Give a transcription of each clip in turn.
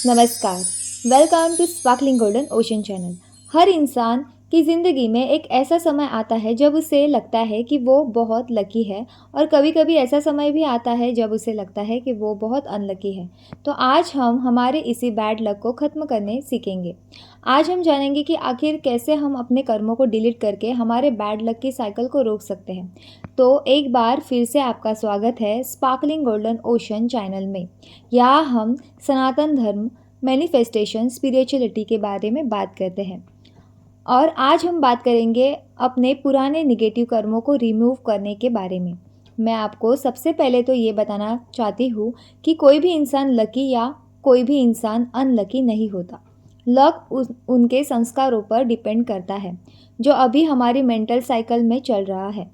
नमस्कार। Welcome to Sparkling Golden Ocean channel. हर इंसान की ज़िंदगी में एक ऐसा समय आता है जब उसे लगता है कि वो बहुत लकी है, और कभी-कभी ऐसा समय भी आता है जब उसे लगता है कि वो बहुत अनलकी है। तो आज हम हमारे इसी बैड लक को ख़त्म करने सीखेंगे। आज हम जानेंगे कि आखिर कैसे हम अपने कर्मों को डिलीट करके हमारे बैड लक की साइकिल को रोक सकते हैं। तो एक बार फिर से आपका स्वागत है स्पार्कलिंग गोल्डन ओशन चैनल में। यहाँ हम सनातन धर्म, मैनिफेस्टेशन, स्पिरिचुअलिटी के बारे में बात करते हैं। और आज हम बात करेंगे अपने पुराने नेगेटिव कर्मों को रिमूव करने के बारे में। मैं आपको सबसे पहले तो ये बताना चाहती हूँ कि कोई भी इंसान लकी या कोई भी इंसान अनलकी नहीं होता। लक उनके संस्कारों पर डिपेंड करता है, जो अभी हमारी मेंटल साइकिल में चल रहा है।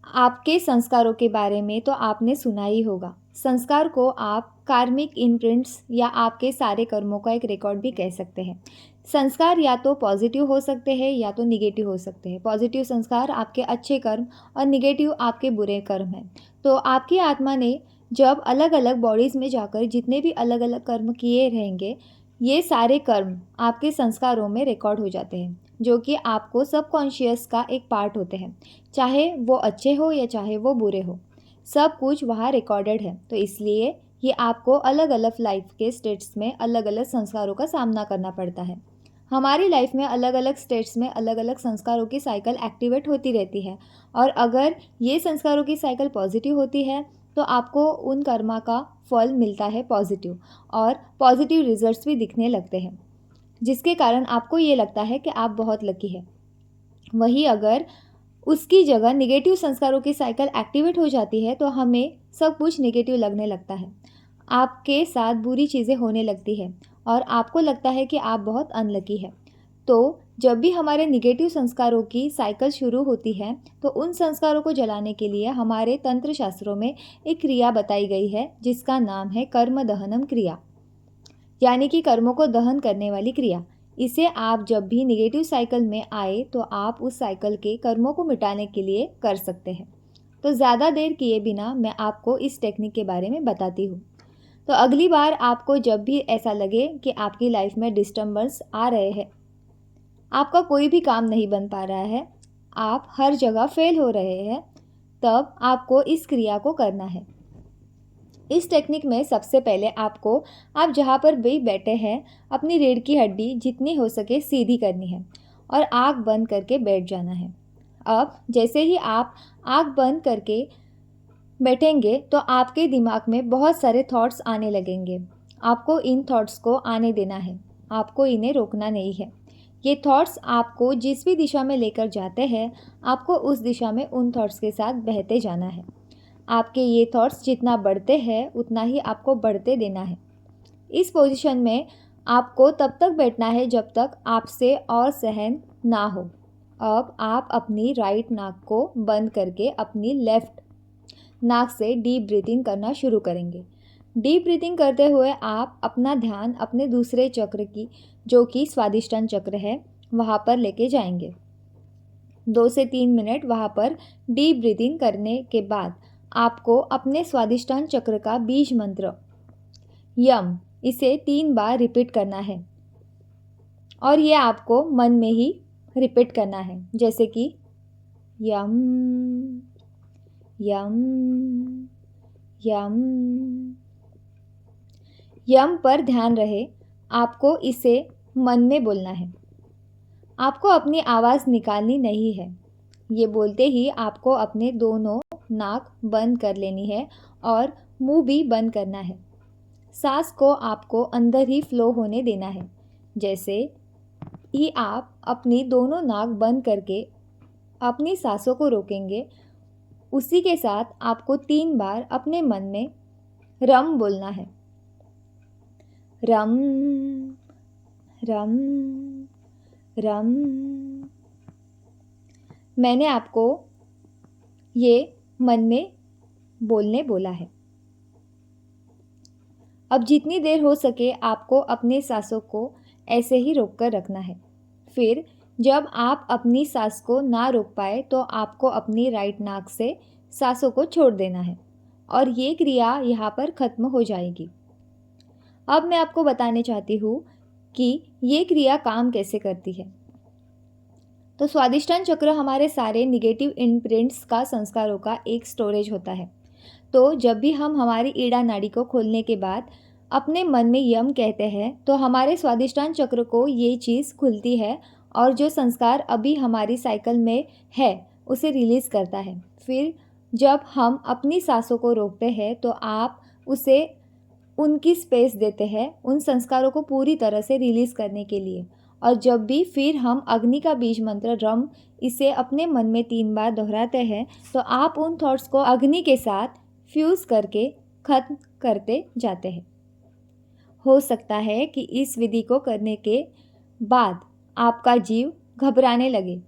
आपके संस्कारों के बारे में तो आपने सुना ही होगा। संस्कार को आप कार्मिक इम्प्रिंट्स या आपके सारे कर्मों का एक रिकॉर्ड भी कह सकते हैं। संस्कार या तो पॉजिटिव हो सकते हैं या तो निगेटिव हो सकते हैं। पॉजिटिव संस्कार आपके अच्छे कर्म और निगेटिव आपके बुरे कर्म हैं। तो आपकी आत्मा ने जब अलग अलग बॉडीज़ में जाकर जितने भी अलग अलग कर्म किए रहेंगे, ये सारे कर्म आपके संस्कारों में रिकॉर्ड हो जाते हैं, जो कि आपको सबकॉन्शियस का एक पार्ट होते हैं। चाहे वो अच्छे हो या चाहे वो बुरे हो, सब कुछ वहाँ रिकॉर्डेड है। तो इसलिए ये आपको अलग अलग लाइफ के स्टेट्स में अलग अलग संस्कारों का सामना करना पड़ता है। हमारी लाइफ में अलग अलग स्टेट्स में अलग अलग संस्कारों की साइकिल एक्टिवेट होती रहती है, और अगर ये संस्कारों की साइकिल पॉजिटिव होती है तो आपको उन कर्मा का फल मिलता है पॉजिटिव, और पॉजिटिव रिजल्ट्स भी दिखने लगते हैं, जिसके कारण आपको ये लगता है कि आप बहुत लकी है। वहीं अगर उसकी जगह नेगेटिव संस्कारों की साइकिल एक्टिवेट हो जाती है तो हमें सब कुछ नेगेटिव लगने लगता है। आपके साथ बुरी चीज़ें होने लगती है और आपको लगता है कि आप बहुत अनलकी है। तो जब भी हमारे नेगेटिव संस्कारों की साइकिल शुरू होती है तो उन संस्कारों को जलाने के लिए हमारे तंत्र शास्त्रों में एक क्रिया बताई गई है, जिसका नाम है कर्म दहनम क्रिया, यानी कि कर्मों को दहन करने वाली क्रिया। इसे आप जब भी नेगेटिव साइकिल में आए तो आप उस साइकिल के कर्मों को मिटाने के लिए कर सकते हैं। तो ज़्यादा देर किए बिना मैं आपको इस टेक्निक के बारे में बताती हूँ। तो अगली बार आपको जब भी ऐसा लगे कि आपकी लाइफ में डिस्टर्बेंस आ रहे हैं, आपका कोई भी काम नहीं बन पा रहा है, आप हर जगह फेल हो रहे हैं, तब आपको इस क्रिया को करना है। इस टेक्निक में सबसे पहले आपको, आप जहाँ पर भी बैठे हैं, अपनी रीढ़ की हड्डी जितनी हो सके सीधी करनी है और आँख बंद करके बैठ जाना है। अब जैसे ही आप आँख बंद करके बैठेंगे तो आपके दिमाग में बहुत सारे थॉट्स आने लगेंगे। आपको इन थॉट्स को आने देना है, आपको इन्हें रोकना नहीं है। ये थॉट्स आपको जिस भी दिशा में लेकर जाते हैं, आपको उस दिशा में उन थॉट्स के साथ बहते जाना है। आपके ये थॉट्स जितना बढ़ते हैं उतना ही आपको बढ़ते देना है। इस पोजीशन में आपको तब तक बैठना है जब तक आपसे और सहन ना हो। अब आप अपनी राइट नाक को बंद करके अपनी लेफ्ट नाक से डीप ब्रीथिंग करना शुरू करेंगे। डीप ब्रीथिंग करते हुए आप अपना ध्यान अपने दूसरे चक्र की, जो कि स्वादिष्टान चक्र है, वहाँ पर लेके जाएंगे। 2 से 3 मिनट वहाँ पर डीप ब्रीथिंग करने के बाद आपको अपने स्वादिष्टान चक्र का बीज मंत्र यम, इसे 3 बार रिपीट करना है, और ये आपको मन में ही रिपीट करना है, जैसे कि यम यम यम। यम पर ध्यान रहे, आपको इसे मन में बोलना है। आपको अपनी आवाज़ निकालनी नहीं है। ये बोलते ही आपको अपने दोनों नाक बंद कर लेनी है और मुंह भी बंद करना है। सांस को आपको अंदर ही फ्लो होने देना है। जैसे ही आप अपनी दोनों नाक बंद करके अपनी सांसों को रोकेंगे, उसी के साथ आपको 3 बार अपने मन में रम बोलना है। रम रम रम। मैंने आपको ये मन में बोलने बोला है। अब जितनी देर हो सके आपको अपने सांसों को ऐसे ही रोक कर रखना है। फिर जब आप अपनी सांस को ना रोक पाए तो आपको अपनी राइट नाक से सांसों को छोड़ देना है, और ये क्रिया यहाँ पर ख़त्म हो जाएगी। अब मैं आपको बताने चाहती हूँ कि ये क्रिया काम कैसे करती है। तो स्वादिष्टान चक्र हमारे सारे निगेटिव इम्प्रिंट्स का संस्कारों का एक स्टोरेज होता है। तो जब भी हम हमारी ईड़ा नाड़ी को खोलने के बाद अपने मन में यम कहते हैं तो हमारे स्वादिष्टान चक्र को ये चीज़ खुलती है और जो संस्कार अभी हमारी साइकिल में है उसे रिलीज़ करता है। फिर जब हम अपनी सांसों को रोकते हैं तो आप उसे उनकी स्पेस देते हैं उन संस्कारों को पूरी तरह से रिलीज़ करने के लिए। और जब भी फिर हम अग्नि का बीज मंत्र रम इसे अपने मन में 3 बार दोहराते हैं तो आप उन थॉट्स को अग्नि के साथ फ्यूज़ करके ख़त्म करते जाते हैं। हो सकता है कि इस विधि को करने के बाद आपका जीव घबराने लगे,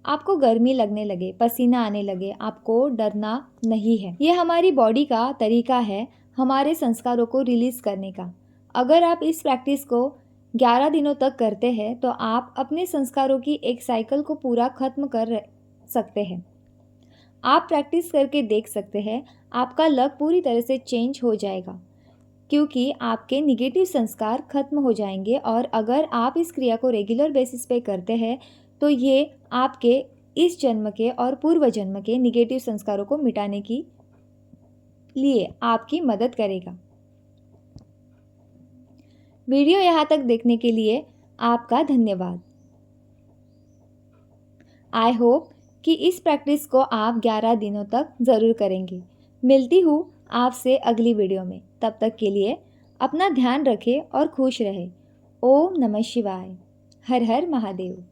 आपको गर्मी लगने लगे, पसीना आने लगे, आपको डरना नहीं है। ये हमारी बॉडी का तरीका है हमारे संस्कारों को रिलीज़ करने का। अगर आप इस प्रैक्टिस को 11 दिनों तक करते हैं तो आप अपने संस्कारों की एक साइकिल को पूरा खत्म कर सकते हैं। आप प्रैक्टिस करके देख सकते हैं, आपका लक पूरी तरह से चेंज हो जाएगा क्योंकि आपके निगेटिव संस्कार खत्म हो जाएंगे। और अगर आप इस क्रिया को रेगुलर बेसिस पे करते हैं तो ये आपके इस जन्म के और पूर्व जन्म के निगेटिव संस्कारों को मिटाने की लिए आपकी मदद करेगा। वीडियो यहाँ तक देखने के लिए आपका धन्यवाद। आई होप कि इस प्रैक्टिस को आप 11 दिनों तक ज़रूर करेंगे। मिलती हूँ आपसे अगली वीडियो में। तब तक के लिए अपना ध्यान रखें और खुश रहें। ओम नमः शिवाय। हर हर महादेव।